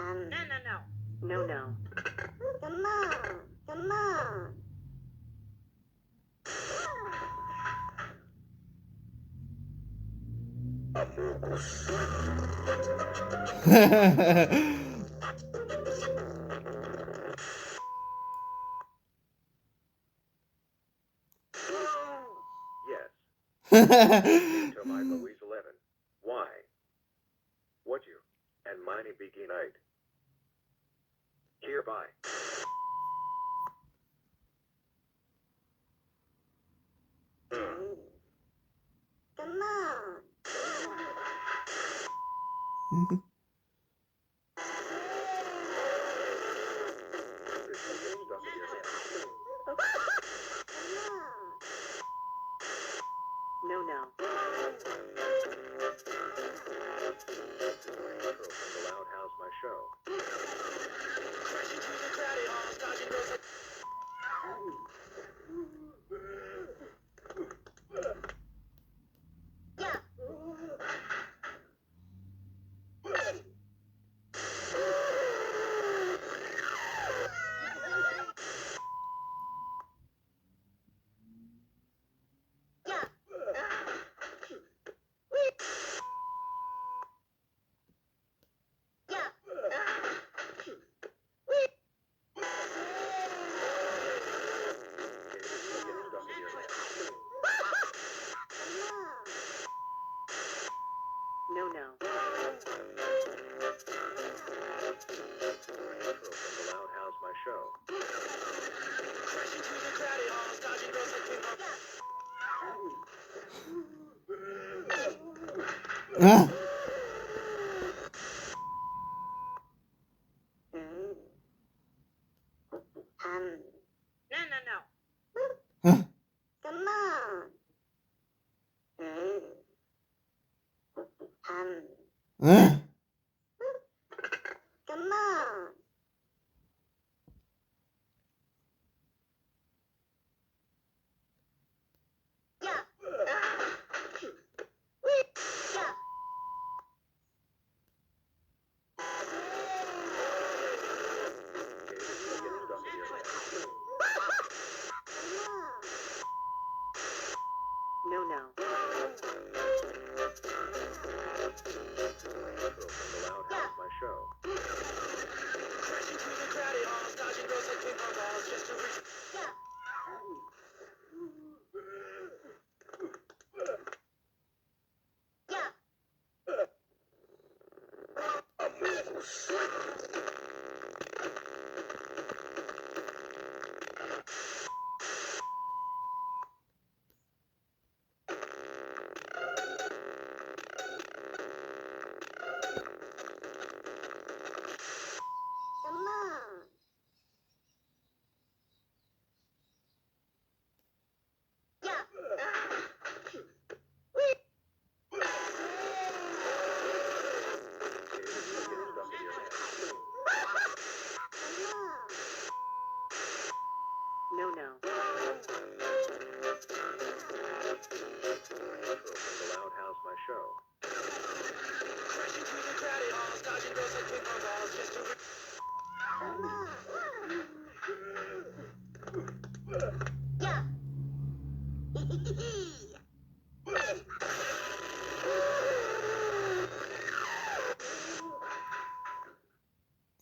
No, no, no. No, no. Come on. Come on. Yes. Tomai Louise 11. Why? What you? And mine begin night. Hereby. Come on. No, no. From the Loud House, my show. Yeah. Yeah. Yeah. No, no. From the Loud House, my show. Ah. No, no, no. Ah. Come on. Ah. Come on. Yeah. Yeah. No, no. From the Loud House, my show. Yeah. Yeah. Come on. Yeah. No, no. From the Loud House, my show. Yeah.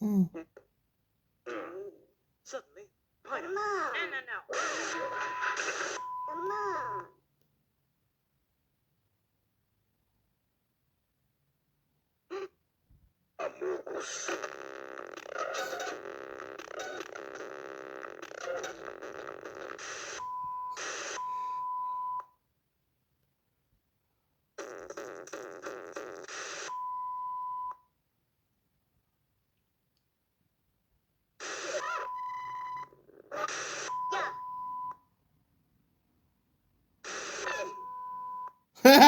Mm. Suddenly, Come pineapple. on. No, no, no. Come on. Yeah.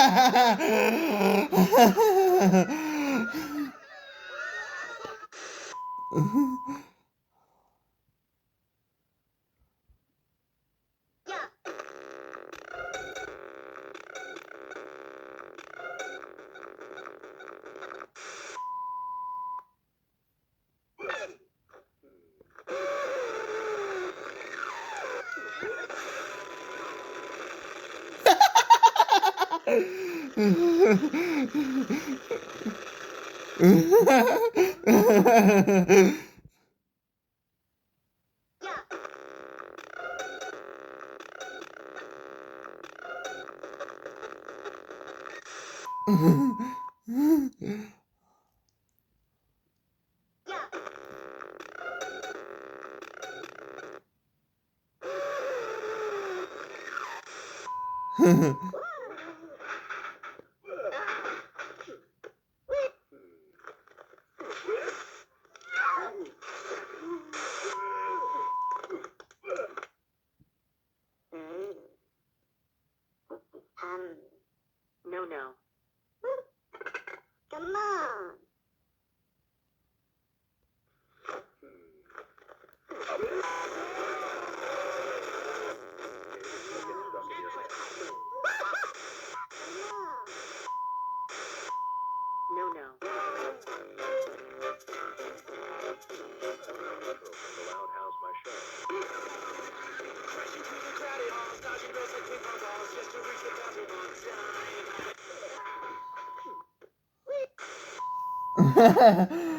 Yeah. No, no. Come on. No, no. From the Loud House, my show. Ha ha ha.